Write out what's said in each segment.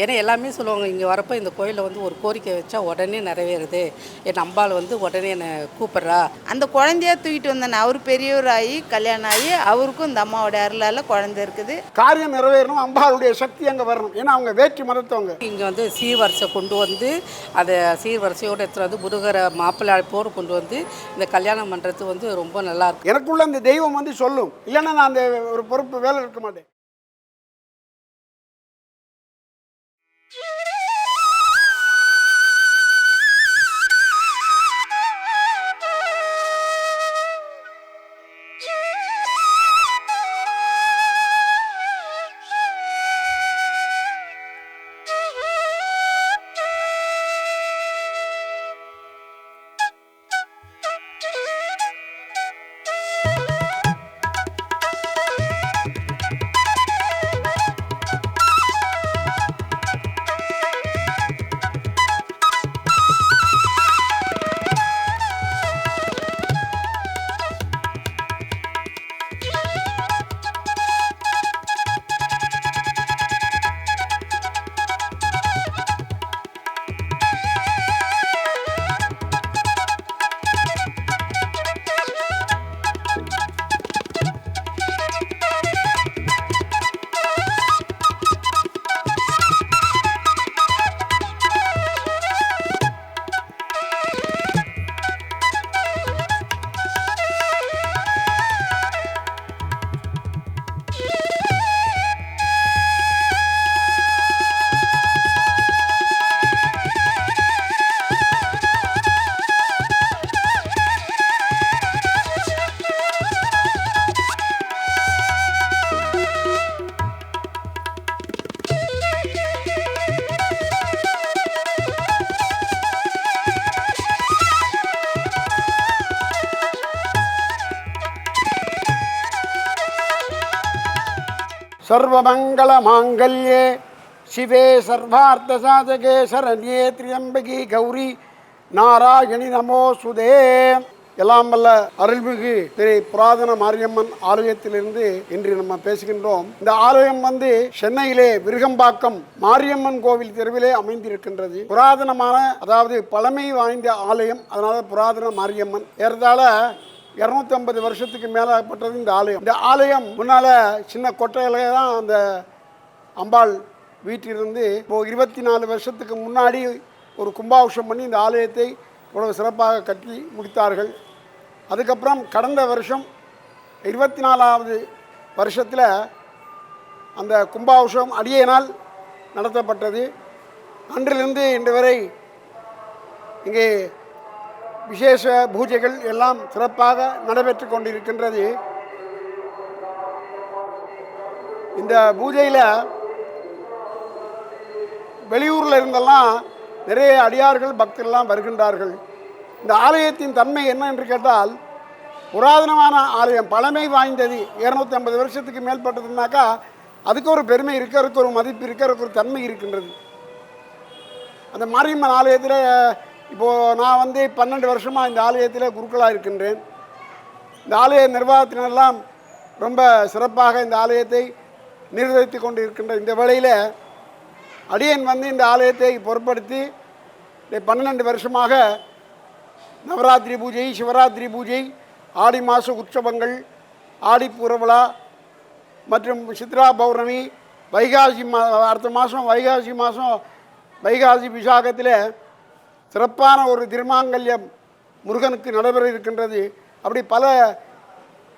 ஏன்னா எல்லாமே சொல்லுவாங்க, இங்கே வரப்போ இந்த கோயிலில் வந்து ஒரு கோரிக்கை வச்சா உடனே நிறைவேறுது, என் அம்பாள் வந்து உடனே என்னை கூப்பிட்றா. அந்த குழந்தையா தூக்கிட்டு வந்தானே அவர் பெரியவர் ஆகி கல்யாணம் ஆகி அவருக்கும் இந்த அம்மாவோட அருளால் குழந்தை இருக்குது. காரியம் நிறைவேறணும், அம்பாளுடைய சக்தி அங்கே வரணும். ஏன்னா அவங்க வேற்றி மதத்தவங்க. இங்கே வந்து சீர்வரிசை கொண்டு வந்து அதை சீர்வரிசையோடு எடுத்துகிட்டு வந்து முருகரை மாப்பிள்ளை அழைப்போடு கொண்டு வந்து இந்த கல்யாணம் பண்ணுறது வந்து ரொம்ப நல்லாயிருக்கும். எனக்குள்ள அந்த தெய்வம் வந்து சொல்லும், இல்லைன்னா நான் அந்த ஒரு பொறுப்பு வேலை இருக்க மாட்டேன். சர்வமங்கள மாங்கல்யே சிவே சர்வார்த்த சாதகே சரண்யே திரியம்பகி கௌரி நாராயணி நமோசுதே. எல்லாம் வல்ல அருள்மிகு திரு புராதன மாரியம்மன் ஆலயத்திலிருந்து இன்று நம்ம பேசுகின்றோம். இந்த ஆலயம் வந்து சென்னையிலே விருகம்பாக்கம் மாரியம்மன் கோவில் தெருவிலே அமைந்திருக்கின்றது. புராதனமான, அதாவது பழமை வாய்ந்த ஆலயம். அதனால புராதன மாரியம்மன். ஏறதால 250 வருஷத்துக்கு மேலாகப்பட்டது இந்த ஆலயம். இந்த ஆலயம் முன்னால சின்ன கொட்டையில தான் அந்த அம்பாள் வீட்டிலிருந்து இப்போ 24 வருஷத்துக்கு முன்னாடி ஒரு கும்பாபிஷேகம் பண்ணி இந்த ஆலயத்தை இவ்வளவு சிறப்பாக கட்டி முடித்தார்கள். அதுக்கப்புறம் கடந்த வருஷம் 24வது வருஷத்தில் அந்த கும்பாபிஷேகம் அடியேனால் நடத்தப்பட்டது. அன்றிலிருந்து இன்று வரை இங்கே விசேஷ பூஜைகள் எல்லாம் சிறப்பாக நடைபெற்று கொண்டிருக்கின்றது. இந்த பூஜையில் வெளியூரில் இருந்தெல்லாம் நிறைய அடியார்கள் பக்தர்கள்லாம் வருகின்றார்கள். இந்த ஆலயத்தின் தன்மை என்ன என்று கேட்டால், புராதனமான ஆலயம், பழமை வாய்ந்தது, 250 வருஷத்துக்கு மேற்பட்டதுனாக்கா அதுக்கு ஒரு பெருமை இருக்குது, அதுக்கு ஒரு மதிப்பு இருக்குது, அதுக்கு ஒரு தன்மை இருக்கின்றது. அந்த மாரியம்மன் ஆலயத்தில் இப்போது நான் வந்து 12 வருஷமாக இந்த ஆலயத்தில் குருக்களாக இருக்கின்றேன். இந்த ஆலய நிர்வாகத்தினரெல்லாம் ரொம்ப சிறப்பாக இந்த ஆலயத்தை நிர்வகித்து கொண்டு இருக்கின்ற இந்த வேளையில் அடியன் வந்து இந்த ஆலயத்தை பொறுப்படுத்தி 12 வருஷமாக நவராத்திரி பூஜை, சிவராத்திரி பூஜை, ஆடி மாத உற்சவங்கள், ஆடிப்பூர விழா மற்றும் சித்ரா பௌர்ணமி, வைகாசி அடுத்த மாதம் வைகாசி விசாகத்தில் சிறப்பான ஒரு திருமாங்கல்யம் முருகனுக்கு நடைபெற இருக்கின்றது. அப்படி பல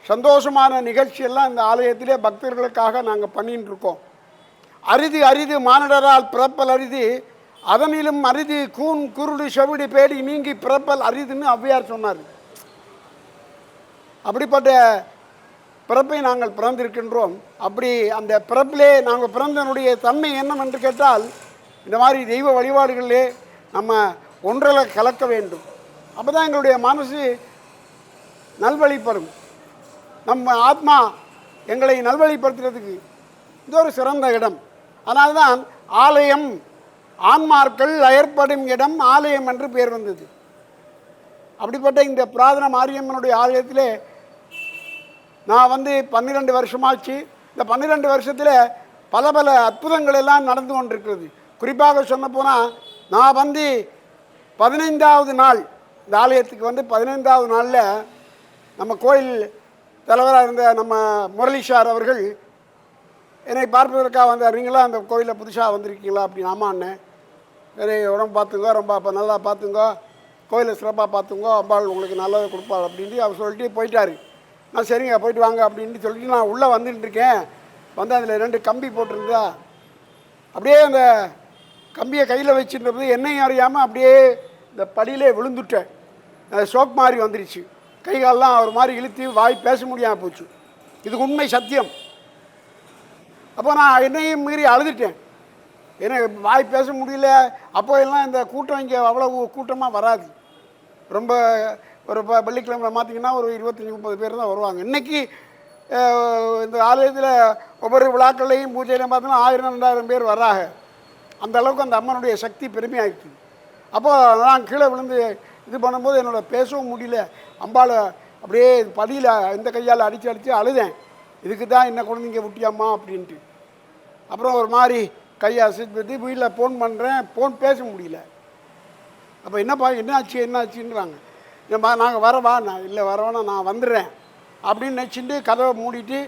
சந்தோஷமான நிகழ்ச்சியெல்லாம் இந்த ஆலயத்திலே பக்தர்களுக்காக நாங்கள் பண்ணிட்டு இருக்கோம். அரிது மானிடரால் பிறப்பல் அரிது, அதனிலும் அரிது கூன் குருடு செவிடு பேடி நீங்கி பிறப்பல் அரிதுன்னு ஔவையார் சொன்னார். அப்படிப்பட்ட பிறப்பை நாங்கள் பிறந்திருக்கின்றோம். அப்படி அந்த பிறப்பிலே நாங்கள் பிறந்தனுடைய தன்மை என்னவென்று கேட்டால், இந்த மாதிரி தெய்வ வழிபாடுகளிலே நம்ம ஒன்றில் கலக்க வேண்டும். அப்போ தான் எங்களுடைய மனசு நல்வழிப்படும். நம்ம ஆத்மா எங்களை நல்வழிப்படுத்துறதுக்கு இது ஒரு சிறந்த இடம். அதனால்தான் ஆலயம், ஆன்மார்கள் அயற்படும் இடம் ஆலயம் என்று பெயர் வந்தது. அப்படிப்பட்ட இந்த புராதன மாரியம்மனுடைய ஆலயத்திலே நான் வந்து 12 வருஷமாச்சு. இந்த 12 வருஷத்தில் பல அற்புதங்கள் எல்லாம் நடந்து கொண்டிருக்கிறது. குறிப்பாக சொன்னப்போனால் நான் வந்து 15வது நாள் இந்த ஆலயத்துக்கு வந்து 15வது நாளில் நம்ம கோயில் தலைவராக இருந்த நம்ம முரளி சார் அவர்கள் என்னை பார்ப்பதற்காக வந்தார். நீங்களாம் அந்த கோயிலில் புதுசாக வந்திருக்கீங்களா அப்படின்னு. ஆமாண்ணே. சரி, உடம்பு பார்த்துங்க, ரொம்ப அப்போ நல்லா பார்த்துங்க, கோயிலை சிறப்பாக பார்த்துங்க, அம்பாள் உங்களுக்கு நல்லதை கொடுப்பாள் அப்படின்ட்டு அவர் சொல்லிட்டு போயிட்டார். நான் சரிங்க போயிட்டு வாங்க அப்படின்ட்டு சொல்லிட்டு நான் உள்ளே வந்துட்டு இருக்கேன். வந்து அதில் 2 கம்பி போட்டிருந்தா அப்படியே அந்த கம்பியை கையில் வச்சுருந்தது என்னையும் அறியாமல் அப்படியே இந்த படியிலே விழுந்துட்டேன். ஷோக் மாதிரி வந்துடுச்சு. கை காலெலாம் ஒரு மாதிரி இழுத்து வாய் பேச முடியாமல் போச்சு. இதுக்கு உண்மை சத்தியம். அப்போ நான் என்னையும் மீறி அழுதுட்டேன். எனக்கு வாய் பேச முடியல. அப்போ எல்லாம் இந்த கூட்டம் இங்கே அவ்வளோ கூட்டமாக வராது. ரொம்ப ஒரு வெள்ளிக்கிழமை பார்த்திங்கன்னா ஒரு 25-30 பேர் தான் வருவாங்க. இன்றைக்கி இந்த ஆலயத்தில் ஒவ்வொரு விழாக்கள்லையும் பூஜையிலையும் பார்த்தீங்கன்னா 1000-2000 பேர் வர்றாங்க. அந்த அளவுக்கு அந்த அம்மனுடைய சக்தி பெருமையாகிடுச்சு. அப்போ நான் கீழே விழுந்து இது பண்ணும்போது என்னோட பேசவும் முடியல. அம்பாளை அப்படியே படியில் இந்த கையால் அடித்து அழுதேன். இதுக்கு தான் என்ன குழந்தைங்க விட்டியாம்மா அப்படின்ட்டு. அப்புறம் ஒரு மாதிரி கையை அசைத்து வீட்டில் ஃபோன் பண்ணுறேன். ஃபோன் பேச முடியல. அப்போ என்னப்பா என்னாச்சுன்றாங்க. நாங்கள் வரவா? நான் இல்லை வரவானா நான் வந்துடுறேன் அப்படின்னு நினச்சிட்டு கதவை மூடிட்டு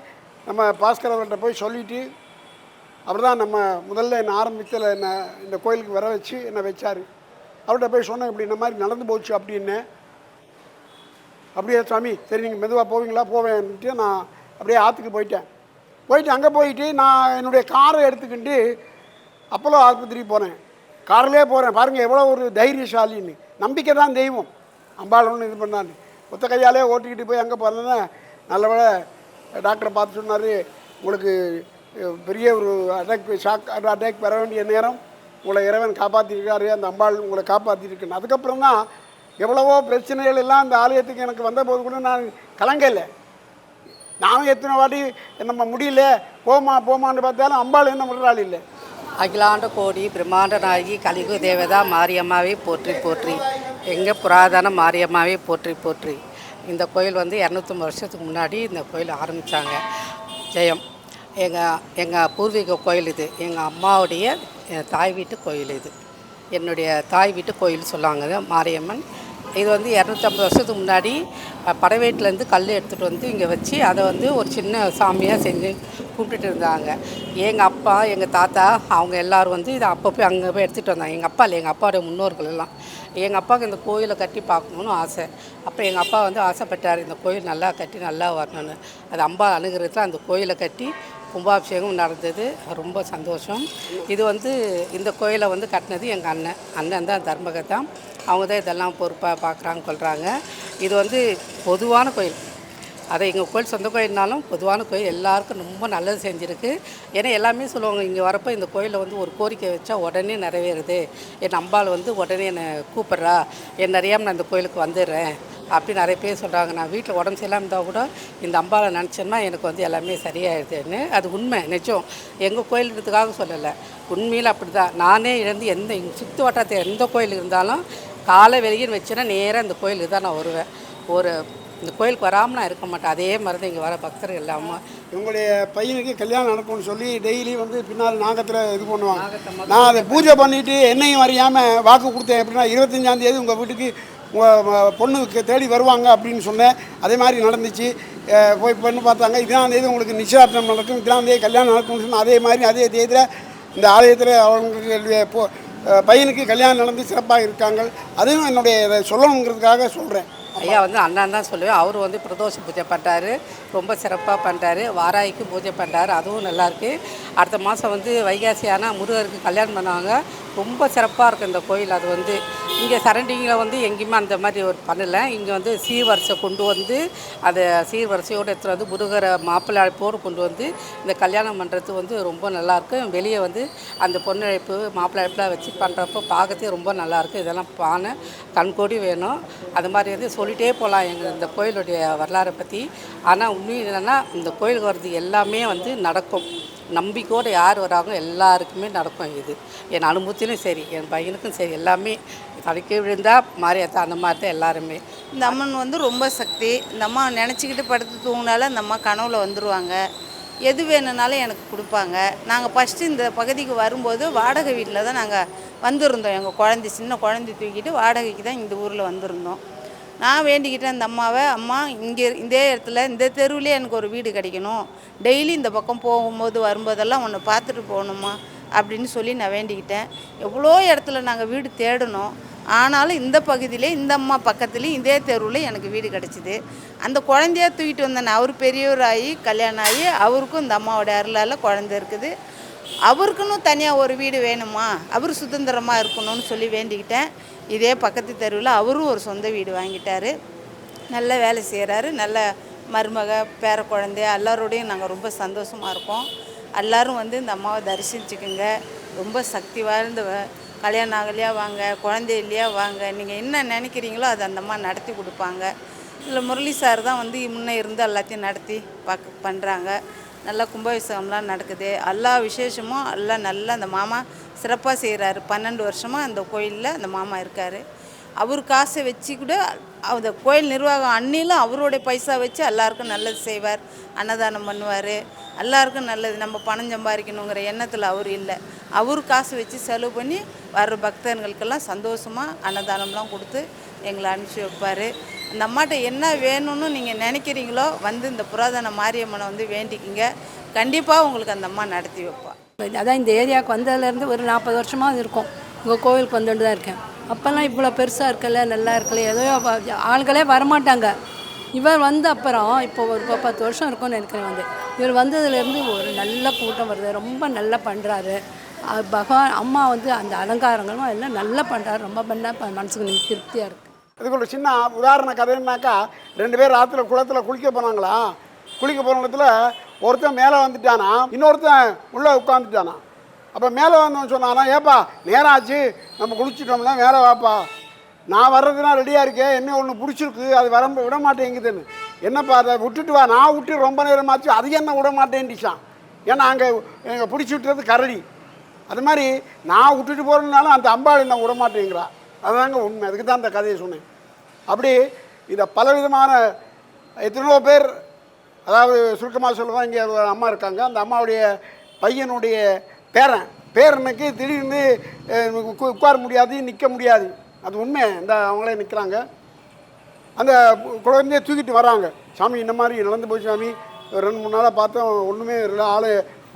நம்ம பாஸ்கர் அவர்கிட்ட போய் சொல்லிவிட்டு அவர் தான் நம்ம முதல்ல என்னை ஆரம்பித்தில் என்னை இந்த கோயிலுக்கு வர வச்சு என்னை வச்சார். அவர்கிட்ட போய் சொன்னேன், இப்படி இந்த மாதிரி நடந்து போச்சு அப்படின்னு. அப்படியே சாமி சரி நீங்கள் மெதுவாக போவீங்களா? போவேன்ட்டு நான் அப்படியே ஆற்றுக்கு போயிட்டு அங்கே போயிட்டு நான் என்னுடைய காரை எடுத்துக்கிட்டு அப்போலோ ஆஸ்பத்திரிக்கு போனேன். காரிலே போகிறேன். பாருங்கள் எவ்வளோ ஒரு தைரியசாலின்னு. நம்பிக்கை தான் தெய்வம். அம்பாள் ஒன்று இது பண்ணான்னு ஒத்த கையாலே ஓட்டிக்கிட்டு போய் அங்கே போனேன்னா நல்லவேளை டாக்டரை பார்த்து சொன்னார், உங்களுக்கு பெரிய ஒரு அட்டாக் வர வேண்டிய நேரம், உங்களை இறைவன் காப்பாற்றிருக்காரு, அந்த அம்பாள் உங்களை காப்பாற்றிருக்குன்னு. அதுக்கப்புறம் தான் எவ்வளவோ பிரச்சனைகள் எல்லாம் இந்த ஆலயத்துக்கு எனக்கு வந்தபோது கூட நான் கலங்கலை. நானும் எத்தனை வாட்டி நம்ம முடியல போமான்னு பார்த்தாலும் அம்பாள் என்ன பண்ணுறாள் இல்லை. அகிலாண்ட கோடி பிரம்மாண்ட நாயகி கலிகு தேவதா மாரியம்மாவே போற்றி போற்றி. எங்கள் புராதன மாரியம்மாவே போற்றி போற்றி. இந்த கோயில் வந்து 250 வருஷத்துக்கு முன்னாடி இந்த கோயில் ஆரம்பித்தாங்க. ஜெயம் எங்கள் பூர்வீக கோயில் இது. எங்கள் அம்மாவுடைய தாய் வீட்டு கோயில் இது. என்னுடைய தாய் வீட்டு கோயில் சொல்லுவாங்க மாரியம்மன். இது வந்து 250 வருஷத்துக்கு முன்னாடி படவேட்டிலேருந்து கல் எடுத்துகிட்டு வந்து இங்கே வச்சு அதை வந்து ஒரு சின்ன சாமியாக செஞ்சு கும்பிட்டுட்டு இருந்தாங்க. எங்கள் அப்பா எங்கள் தாத்தா அவங்க எல்லோரும் வந்து இதை அப்போ போய் அங்கே போய் எடுத்துகிட்டு வந்தாங்க. எங்கள் அப்பா இல்லை, எங்கள் அப்பாவுடைய முன்னோர்கள் எல்லாம். எங்கள் அப்பாவுக்கு இந்த கோயிலை கட்டி பார்க்கணுன்னு ஆசை. அப்போ எங்கள் அப்பா வந்து ஆசைப்பட்டார், இந்த கோயில் நல்லா கட்டி நல்லா வரணுன்னு. அது அம்பா அணுகிறதுல அந்த கோயிலை கட்டி கும்பாபிஷேகம் நடந்தது. ரொம்ப சந்தோஷம். இது வந்து இந்த கோயிலை வந்து கட்டினது எங்கள் அண்ணன் தான் தர்மகத்தான். அவங்க தான் இதெல்லாம் பொறுப்பாக பார்க்குறாங்க கொள்கிறாங்க. இது வந்து பொதுவான கோயில். அதை எங்கள் கோயில் சொந்த கோயில்னாலும் பொதுவான கோயில். எல்லாருக்கும் ரொம்ப நல்லது செஞ்சுருக்கு. ஏன்னா எல்லாமே சொல்லுவாங்க, இங்கே வரப்போ இந்த கோயிலில் வந்து ஒரு கோரிக்கை வச்சா உடனே நிறைவேறுது. என் அம்பாள் வந்து உடனே என்னை கூப்பிட்றா, என் அறியாமல் நான் இந்த கோயிலுக்கு வந்துடுறேன் அப்படி நிறைய பேர் சொல்கிறாங்க. நான் வீட்டில் உடம்பு சரியில்லாமல் இருந்தால் கூட இந்த அம்பாவை நினச்சேன்னா எனக்கு வந்து எல்லாமே சரியாயிடுதுன்னு. அது உண்மை, நிஜம். எங்கள் கோயிலுன்றதுக்காக சொல்லலை, உண்மையில் அப்படி தான். நானே இழந்து எந்த சுற்று வட்டாரத்தில் எந்த கோயில் இருந்தாலும் காலை வெளியில் வச்சுன்னா நேராக இந்த கோயிலுக்கு தான் நான் வருவேன். இந்த கோயிலுக்கு வராமல் நான் இருக்க மாட்டேன். அதே மாதிரி தான் இங்கே வர பக்தர்கள் இல்லாமல். இவங்களுடைய பையனுக்கு கல்யாணம் நடக்கும்னு சொல்லி டெய்லி வந்து பின்னால் நாகத்தில் இது பண்ணுவாங்க. நான் அதை பூஜை பண்ணிவிட்டு என்னையும் அறியாமல் வாக்கு கொடுத்தேன். எப்படின்னா 25ஆம் தேதி உங்கள் வீட்டுக்கு உங்கள் பொண்ணுக்கு தேடி வருவாங்க அப்படின்னு சொன்னேன். அதே மாதிரி நடந்துச்சு. போய் பொண்ணு பார்த்தாங்க. 20ஆம் தேதி உங்களுக்கு நிச்சயதார்த்தம் நடக்கும், 20ஆம் தேதி கல்யாணம் நடக்கும்னு சொன்னால் அதே மாதிரி அதே தேதியில் இந்த ஆலயத்தில் அவங்களுடைய பையனுக்கு கல்யாணம் நடந்து சிறப்பாக இருக்காங்க. அதையும் என்னுடைய இதை சொல்லணுங்கிறதுக்காக சொல்கிறேன். ஐயா வந்து அண்ணன் தான் சொல்லுவேன். அவர் வந்து பிரதோஷ பூஜை பண்ணுறாரு, ரொம்ப சிறப்பாக பண்ணுறாரு. வாராய்க்கு பூஜை பண்ணுறாரு, அதுவும் நல்லாயிருக்கு. அடுத்த மாதம் வந்து வைகாசி ஆனால் முருகருக்கு கல்யாணம் பண்ணுவாங்க. ரொம்ப சிறப்பாக இருக்குது இந்த கோயில். அது வந்து இங்கே சரௌண்டிங்கில் வந்து எங்கேயுமே அந்த மாதிரி ஒரு பண்ணலை. இங்கே வந்து சீர்வரிசை கொண்டு வந்து அதை சீர்வரிசையோடு எடுத்துகிட்டு வந்து முருகரை மாப்பிள்ளை அழைப்போடு கொண்டு வந்து இந்த கல்யாணம் பண்ணுறது வந்து ரொம்ப நல்லாயிருக்கு. வெளியே வந்து அந்த பொண்ணு அழைப்பு மாப்பிள்ளை அழைப்பில் வச்சு பண்ணுறப்போ பார்க்கறதுக்கு ரொம்ப நல்லாயிருக்கு. இதெல்லாம் பானை கண்கூடி வேணும். அது மாதிரி வந்து சொல்லிகிட்டே போகலாம் எங்கள் இந்த கோயிலுடைய வரலாறை பற்றி. ஆனால் உண்மை என்னென்னா இந்த கோயிலுக்கு வர்றது எல்லாமே வந்து நடக்கும். நம்பிக்கையோடு யார் வராங்க எல்லாருக்குமே நடக்கும். இது என் அனுபவத்திலும் சரி, என் பையனுக்கும் சரி, எல்லாமே தலைக்கு விழுந்தால் மாறியாத்தா அந்த மாதிரி தான் எல்லாருமே. இந்த அம்மன் வந்து ரொம்ப சக்தி. இந்த அம்மா நினச்சிக்கிட்டு படுத்து தூங்கினாலும் அந்த அம்மா கனவுல வந்துடுவாங்க. எது வேணும்னாலும் எனக்கு கொடுப்பாங்க. நாங்கள் ஃபஸ்ட்டு இந்த பகுதிக்கு வரும்போது வாடகை வீட்டில் தான் நாங்கள் வந்திருந்தோம். எங்கள் சின்ன குழந்தை தூக்கிட்டு வாடகைக்கு தான் இந்த ஊரில் வந்திருந்தோம். நான் வேண்டிக்கிட்டேன் இந்த அம்மாவை, அம்மா இங்கே இதே இடத்துல இந்த தெருவிலே எனக்கு ஒரு வீடு கிடைக்கணும், டெய்லி இந்த பக்கம் போகும்போது வரும்போதெல்லாம் உன்னை பார்த்துட்டு போகணுமா அப்படின்னு சொல்லி நான் வேண்டிக்கிட்டேன். எவ்வளோ இடத்துல நாங்கள் வீடு தேடினோம். ஆனாலும் இந்த பகுதியிலே இந்த அம்மா பக்கத்துலேயும் இதே தெருவில் எனக்கு வீடு கிடச்சிது. அந்த குழந்தைய தூக்கிட்டு வந்தேன். அவர் பெரியவராகி கல்யாணம் ஆகி அவருக்கும் இந்த அம்மாவோட அருளால் குழந்தை இருக்குது. அவருக்குன்னு தனியாக ஒரு வீடு வேணுமா, அவர் சுதந்திரமாக இருக்கணும்னு சொல்லி வேண்டிக்கிட்டேன். இதே பக்கத்து தெருவில் அவரும் ஒரு சொந்த வீடு வாங்கிட்டார். நல்ல வேலை செய்கிறாரு. நல்ல மருமக பேர குழந்தை எல்லாரோடையும் நாங்கள் ரொம்ப சந்தோஷமாக இருக்கோம். எல்லோரும் வந்து இந்த அம்மாவை தரிசிச்சுக்குங்க. ரொம்ப சக்தி வாழ்ந்தவ. கல்யாணம் ஆகலையா வாங்க, குழந்தை இல்லையா வாங்க, நீங்கள் என்ன நினைக்கிறீங்களோ அதை அந்த அம்மா நடத்தி கொடுப்பாங்க. இதில் முரளி சார் தான் வந்து முன்னே இருந்து எல்லாத்தையும் நடத்தி பண்ணுறாங்க. நல்லா கும்பாபிஷேகம்லாம் நடக்குது. எல்லா விசேஷமும் எல்லாம் நல்லா அந்த மாமா சிறப்பாக செய்கிறாரு. 12 வருஷமாக அந்த கோயிலில் அந்த மாமா இருக்கார். அவர் காசை வச்சு கூட அந்த கோயில் நிர்வாகம் அன்னிலும் அவருடைய பைசா வச்சு எல்லாருக்கும் நல்லது செய்வார். அன்னதானம் பண்ணுவார். எல்லாருக்கும் நல்லது. நம்ம பணம் சம்பாதிக்கணுங்கிற எண்ணத்தில் அவர் இல்லை. அவர் காசு வச்சு செலவு பண்ணி வர்ற பக்தர்களுக்கெல்லாம் சந்தோஷமாக அன்னதானம்லாம் கொடுத்து எங்களை அனுப்பிச்சி வைப்பார். அந்த அம்மாட்ட என்ன வேணும்னு நீங்கள் நினைக்கிறீங்களோ வந்து இந்த புராதன மாரியம்மனை வந்து வேண்டிக்கிங்க. கண்டிப்பாக உங்களுக்கு அந்த அம்மா நடத்தி வைப்பா. அதான் இந்த ஏரியாவுக்கு வந்ததுலேருந்து ஒரு 40 வருஷமாக இருக்கும். உங்கள் கோவிலுக்கு வந்துட்டு தான் இருக்கேன். அப்போல்லாம் இவ்வளோ பெருசாக இருக்கல, நல்லா இருக்கல, ஏதோ ஆள்களே வரமாட்டாங்க. இவர் வந்த அப்புறம் இப்போ ஒரு 10 வருஷம் இருக்கும்னு நினைக்கிறேன். இவர் வந்ததுலேருந்து ஒரு நல்ல கூட்டம் வருது. ரொம்ப நல்லா பண்ணுறாரு. பகவான் அம்மா வந்து அந்த அலங்காரங்களும் எல்லாம் நல்லா பண்ணுறாரு. ரொம்ப பண்ணால் மனசுக்கு நீங்கள் திருப்தியாக இருக்குது. இதுக்கு ஒரு சின்ன உதாரண கதைன்னாக்கா, 2 பேர் ஆற்றுல குளத்தில் குளிக்க போனாங்களா. குளிக்க போன இடத்துல ஒருத்தன் மேலே வந்துட்டானா, இன்னொருத்தன் உள்ளே உட்காந்துட்டானா. அப்போ மேலே வந்தவன் சொன்னானா, ஏப்பா நேரம் ஆச்சு, நம்ம குளிச்சிட்டோம்னா மேலே வாப்பா, நான் வர்றதுனா ரெடியாக இருக்கேன், என்ன ஒன்று பிடிச்சிருக்கு, அது வர விட மாட்டேங்குதுன்னு. என்னப்பா அதை விட்டுட்டு வா, நான் விட்டு ரொம்ப நேரமாச்சு, அது என்ன விட மாட்டேன்டிச்சான். ஏன்னா அங்கே எங்கள் பிடிச்சி விட்டுறது கரடி. அது மாதிரி நான் விட்டுட்டு போகிறதுனால அந்த அம்பாள் என்ன விட மாட்டேங்கிறா. அதுதாங்க உண்மை. அதுக்கு தான் அந்த கதையை சொன்னேன். அப்படி இதை பலவிதமான எத்தனையோ பேர், அதாவது சுருக்கமாக சொல்லுவாங்க, இங்கே ஒரு அம்மா இருக்காங்க. அந்த அம்மாவுடைய பையனுடைய பேரனுக்கு திடீர்னு உட்கார முடியாது, நிற்க முடியாது. அது உண்மை. இந்த அவங்களே நிற்கிறாங்க. அந்த குழந்தைய தூக்கிட்டு வராங்க. சாமி இந்த மாதிரி நடந்து போய் சாமி, 2-3 நாளாக பார்த்தோம், ஒன்றுமே இல்லை, ஆள்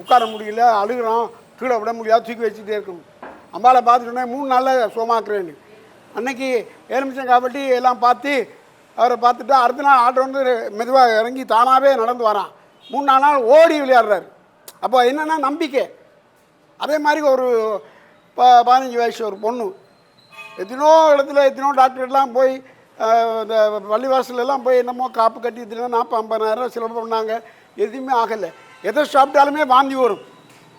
உட்கார முடியல, அழுகிறான், கீழே விட முடியாது, தூக்கி வச்சுட்டே இருக்கணும். அம்பாவை பார்த்துட்டோன்னே 3 நாளில் சுகமாக்குறேன்னு. அன்னைக்கு எலுமிச்சம் காப்பட்டி எல்லாம் பார்த்து அவரை பார்த்துட்டு அடுத்த நாள் ஆட்டோ வந்து மெதுவாக இறங்கி தானாகவே நடந்து வரான். 3-4 நாள் ஓடி விளையாடுறாரு. அப்போ என்னென்னா நம்பிக்கை. அதே மாதிரி ஒரு 15 வயசு ஒரு பொண்ணு எத்தனோ இடத்துல எத்தனோ டாக்டர்லாம் போய் இந்த பள்ளிவாசலெல்லாம் போய் என்னமோ காப்பு கட்டி எத்தனை 40-50,000 செலவு பண்ணாங்க. எதுவுமே ஆகலை. எதை சாப்பிட்டாலுமே வாந்தி வரும்.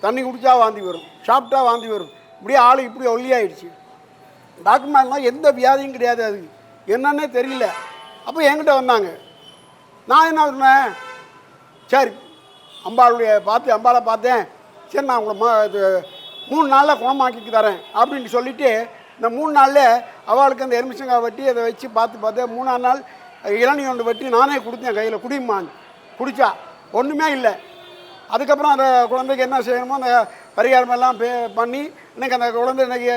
தண்ணி குடித்தா வாந்தி வரும், சாப்பிட்டா வாந்தி வரும். இப்படியே ஆள் இப்படி ஒல்லியாயிடுச்சு. டாக்டர்மாரெலாம் எந்த வியாதியும் கிடையாது, அதுக்கு என்னன்னே தெரியல. அப்போ என்கிட்ட வந்தாங்க. நான் என்ன சொன்னேன், சரி அம்பாளை பார்த்தேன், சரி நான் உங்களை இது 3 நாளில் குணமாக்கி தரேன் அப்படின்னு சொல்லிவிட்டு, இந்த 3 நாளில் அவளுக்கு அந்த எலுமிச்சங்காய் வெட்டி அதை வச்சு பார்த்தேன். 3ஆம் நாள் இளநீ ஒன்று வெட்டி நானே கொடுத்தேன் கையில், குடிமான்னு குடித்தா ஒன்றுமே இல்லை. அதுக்கப்புறம் அந்த குழந்தைக்கு என்ன செய்யணுமோ அந்த பரிகாரமெல்லாம் பண்ணி இன்றைக்கி அந்த குழந்தை இன்றைக்கி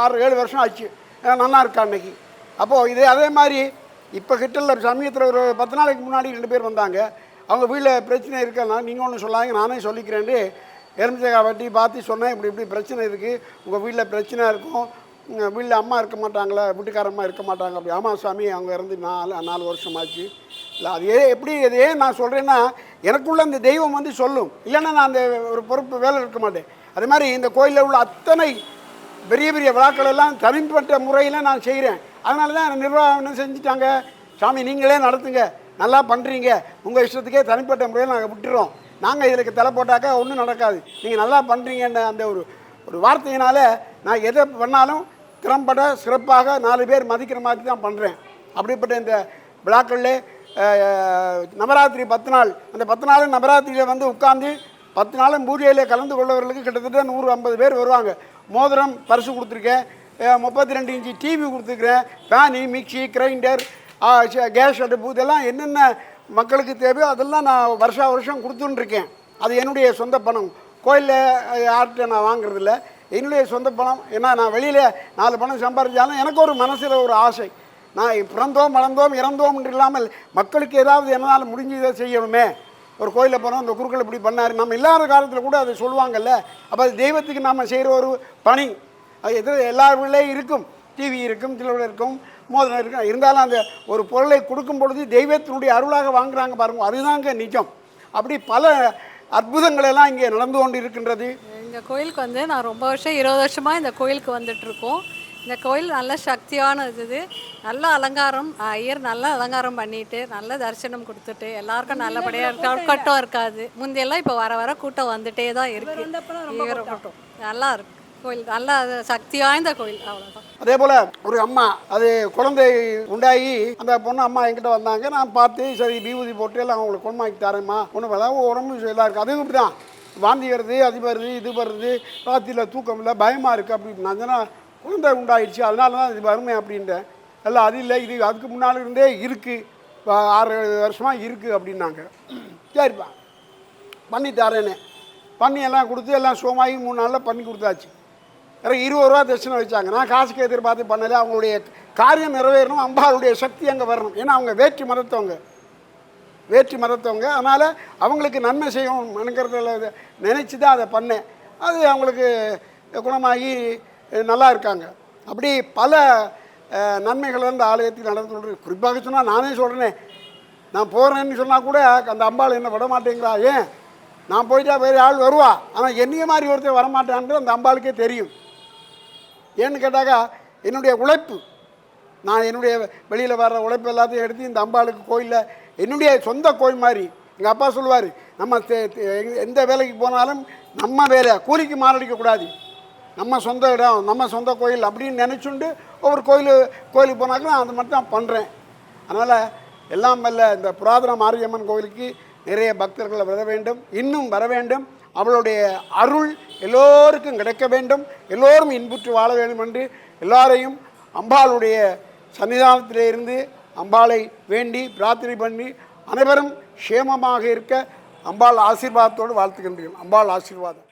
6-7 வருஷம் ஆச்சு, நல்லா இருக்கா இன்றைக்கி. அப்போது இது அதே மாதிரி இப்போ கிட்ட சமயத்தில் ஒரு 10 நாளைக்கு முன்னாடி 2 பேர் வந்தாங்க. அவங்க வீட்டில் பிரச்சனை இருக்கா, நீங்கள் ஒன்று சொல்லாங்க, நானே சொல்லிக்கிறேன்ட்டு எலுமிச்சங்காய் வட்டி பார்த்து சொன்னேன், இப்படி பிரச்சனை இருக்குது, உங்கள் வீட்டில் பிரச்சனை இருக்கும், வீட்டில் அம்மா இருக்க மாட்டாங்களா, வீட்டுக்காரம்மா இருக்க மாட்டாங்க. அப்படி ஆமாம் சாமி, அவங்க இறந்து 4 வருஷம் ஆச்சு. இல்லை அது எப்படி அது ஏன் நான் சொல்கிறேன்னா, எனக்குள்ள அந்த தெய்வம் வந்து சொல்லும், இல்லைன்னா நான் அந்த ஒரு பொறுப்பு வேலை இருக்க மாட்டேன். அதே மாதிரி இந்த கோயிலில் உள்ள அத்தனை பெரிய பெரிய விழாக்கள் எல்லாம் தனிப்பட்ட முறையில் நான் செய்கிறேன். அதனால தான் நிர்வாகம் என்ன செஞ்சுட்டாங்க, சாமி நீங்களே நடத்துங்க, நல்லா பண்ணுறீங்க, உங்கள் இஷ்டத்துக்கே தனிப்பட்ட முறையில் நாங்கள் விட்டுறோம், நாங்கள் இதுக்கு தலை போட்டாக்கா ஒன்றும் நடக்காது, நீங்கள் நல்லா பண்ணுறீங்கன்ற அந்த ஒரு வார்த்தையினால் நான் எதை பண்ணாலும் திறம்பட சிறப்பாக 4 பேர் மதிக்கிற மாதிரி தான் பண்ணுறேன். அப்படிப்பட்ட இந்த விழாக்களில் நவராத்திரி 10 நாள், அந்த 10 நாள் நவராத்திரியில் வந்து உட்காந்து 10 நாளும் பூஜையில் கலந்து கொள்ளவர்களுக்கு கிட்டத்தட்ட 150 பேர் வருவாங்க. மோதிரம் பரிசு கொடுத்துருக்கேன், 32 இன்ச்சு டிவி கொடுத்துருக்குறேன், ஃபேனு, மிக்சி, கிரைண்டர், கேஸ் அடுப்பு, இதெல்லாம் என்னென்ன மக்களுக்கு தேவையோ அதெல்லாம் நான் வருஷம் கொடுத்துட்டுருக்கேன். அது என்னுடைய சொந்த பணம். கோயிலில் யார்கிட்ட நான் வாங்குறதில்ல, என்னுடைய சொந்த பணம். ஏன்னா நான் வெளியில் 4 பணம் சம்பாதிச்சாலும் எனக்கு ஒரு மனசில் ஒரு ஆசை, நான் பிறந்தோம் வளர்ந்தோம் இறந்தோம் என்று இல்லாமல் மக்களுக்கு ஏதாவது என்னால் முடிஞ்சதை செய்யணுமே. ஒரு கோயிலில் போனோம், அந்த குருக்கள் இப்படி பண்ணார், நம்ம இல்லாத காலத்தில் கூட அதை சொல்லுவாங்கல்ல. அப்போ அது தெய்வத்துக்கு நாம் செய்கிற ஒரு பணி. அது எது எல்லா வீட்லேயும் இருக்கும், டிவி இருக்கும், திருவிழா இருக்கும், மோதிரம் இருக்கும். இருந்தாலும் அந்த ஒரு பொருளை கொடுக்கும் பொழுது தெய்வத்தினுடைய அருளாக வாங்குறாங்க பாருங்க, அதுதாங்க நிஜம். அப்படி பல அற்புதங்களெல்லாம் இங்கே நடந்து கொண்டு இருக்கின்றது. எங்கள் கோயிலுக்கு வந்து நான் ரொம்ப வருஷம் 20 வருஷமாக இந்த கோயிலுக்கு வந்துட்டுருக்கோம். இந்த கோயில் நல்ல சக்தியான இது, நல்ல அலங்காரம், ஐயர் நல்ல அலங்காரம் பண்ணிட்டு நல்ல தரிசனம் கொடுத்துட்டு எல்லாருக்கும் நல்லபடியாக இருக்கா, கூட்டம் இருக்காது. முந்தையெல்லாம் இப்போ வர வர கூட்டம் வந்துட்டே தான் இருக்கு. கூட்டம் நல்லா இருக்கு. கோயில் நல்ல சக்தி வாய்ந்த கோயில், அவ்வளோதான். அதே போல் ஒரு அம்மா, அது குழந்தை உண்டாகி அந்த பொண்ணு அம்மா என்கிட்ட வந்தாங்க. நான் பார்த்து சரி விபூதி போட்டு எல்லாம் அவங்களுக்கு குணமாக்கி தரேம்மா, ஒன்றும் வேலை, உடம்பு எல்லாம் இருக்குது. அதுவும் இப்படி தான் வாந்தி வருது, அது வருது, இது வருது, ராத்திரியில் தூக்கம் இல்லை, பயமாக இருக்குது அப்படி. நான் சொன்னால் குழந்தை உண்டாயிடுச்சு, அதனால தான் இது வருமே அப்படின்ட்டேன். எல்லாம் அது இல்லை, இது அதுக்கு முன்னால் இருந்தே இருக்குது, 6-7 வருஷமாக இருக்குது அப்படின்னாங்க. சரிப்பா பண்ணி தரேன்னு பண்ணி எல்லாம் கொடுத்து எல்லாம் சுகமாகி 3 நாளில் பண்ணி கொடுத்தாச்சு. எனக்கு 20 ரூபா தட்சணை வச்சாங்க. நான் காசுக்கு எதிர்பார்த்து பண்ணலை. அவங்களுடைய காரியம் நிறைவேறணும், அம்பாளுடைய சக்தி அங்கே வரணும். ஏன்னா அவங்க வேற்றி மதத்தவங்க, அதனால் அவங்களுக்கு நன்மை செய்யணும்ங்கிறத நினச்சி தான் அதை பண்ணேன். அது அவங்களுக்கு குணமாகி நல்லா இருக்காங்க. அப்படி பல நன்மைகள் அந்த ஆலயத்தில் நடந்து கொண்டு, குறிப்பாக சொன்னால் நானே சொல்கிறேனே, நான் போகிறேன்னு சொன்னால் கூட அந்த அம்பாள் என்ன விட மாட்டேங்கிறா. ஏன் நான் போயிட்டா வேறு ஆள் வருவா, ஆனால் என்னைய மாதிரி ஒருத்தர் வரமாட்டான்ட்டு அந்த அம்பாளுக்கே தெரியும். ஏன்னு கேட்டாக்கா என்னுடைய உழைப்பு, நான் என்னுடைய வெளியில் வர்ற உழைப்பு எல்லாத்தையும் எடுத்து இந்த அம்பாளுக்கு கோயிலில் என்னுடைய சொந்த கோயில் மாதிரி. எங்கள் அப்பா சொல்லுவார், நம்ம எந்த வேலைக்கு போனாலும் நம்ம வேலை கூலிக்கு மாரடிக்கக்கூடாது, நம்ம சொந்த இடம், நம்ம சொந்த கோயில் அப்படின்னு நினச்சுண்டு ஒவ்வொரு கோயிலுக்கு போனாக்க நான் அது மட்டும் தான் பண்ணுறேன். அதனால் எல்லாம் வல்ல இந்த புராதன மாரியம்மன் கோயிலுக்கு நிறைய பக்தர்கள் வர வேண்டும், இன்னும் வர வேண்டும். அவளுடைய அருள் எல்லோருக்கும் கிடைக்க வேண்டும், எல்லோரும் இன்புற்று வாழ வேண்டும் என்று எல்லாரையும் அம்பாளுடைய சன்னிதானத்திலே இருந்து அம்பாளை வேண்டி பிரார்த்தனை பண்ணி அனைவரும் க்ஷேமமாக இருக்க அம்பாள் ஆசீர்வாதத்தோடு வாழ்த்துகின்றேன். அம்பாள் ஆசீர்வாதம்.